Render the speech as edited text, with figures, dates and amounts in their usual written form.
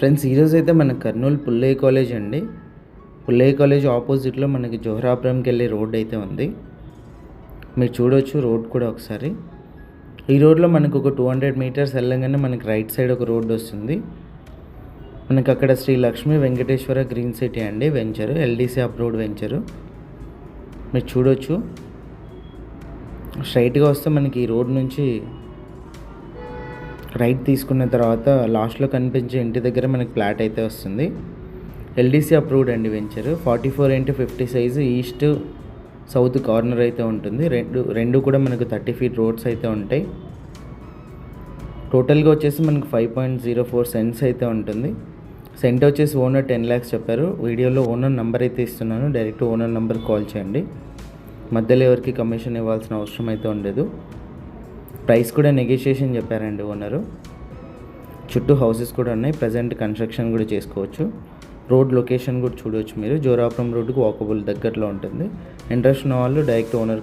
Friends, ఈరోజైతే మన Kurnool Pullaiah college అండి. పుల్లయ్య కాలేజ్ ఆపోజిట్లో మనకి జోహరాపురంకి వెళ్ళే రోడ్ అయితే ఉంది. మీరు చూడొచ్చు రోడ్ కూడా ఒకసారి. ఈ రోడ్లో మనకు ఒక 200 మీటర్స్ వెళ్ళగానే మనకి రైట్ సైడ్ ఒక రోడ్డు వస్తుంది. మనకి అక్కడ శ్రీ లక్ష్మీ వెంకటేశ్వర గ్రీన్ సిటీ అండి వెంచరు, ఎల్డీసీ అప్రూవ్డ్ వెంచరు. మీరు చూడొచ్చు. స్ట్రైట్గా వస్తే మనకి ఈ రోడ్ నుంచి రైట్ తీసుకున్న తర్వాత లాస్ట్లో కనిపించే ఇంటి దగ్గర మనకి ఫ్లాట్ అయితే వస్తుంది. ఎల్డీసీ అప్రూవ్డ్ అండి venture. 44x50 size, east south corner అయితే ఉంటుంది. రెండు కూడా మనకు 30 ఫీట్ రోడ్స్ అయితే ఉంటాయి. టోటల్గా వచ్చేసి మనకు 5.04 సెంట్స్ అయితే ఉంటుంది. సెంట్ వచ్చేసి ఓనర్ 10 lakhs చెప్పారు. వీడియోలో ఓనర్ నెంబర్ అయితే ఇస్తున్నాను, డైరెక్ట్ ఓనర్ నెంబర్ కాల్ చేయండి. మధ్యలో ఎవరికి కమిషన్ ఇవ్వాల్సిన అవసరం అయితే ఉండదు. ప్రైస్ కూడా నెగోషియేషన్ చెప్పారండి ఓనరు. చుట్టూ హౌసెస్ కూడా ఉన్నాయి, ప్రజెంట్ కన్స్ట్రక్షన్ కూడా చేసుకోవచ్చు. రోడ్ లొకేషన్ కూడా చూడవచ్చు మీరు. జోరాపురం రోడ్డుకు వాకబుల్ దగ్గరలో ఉంటుంది. ఇంట్రెస్ట్ ఉన్న వాళ్ళు డైరెక్ట్ ఓనర్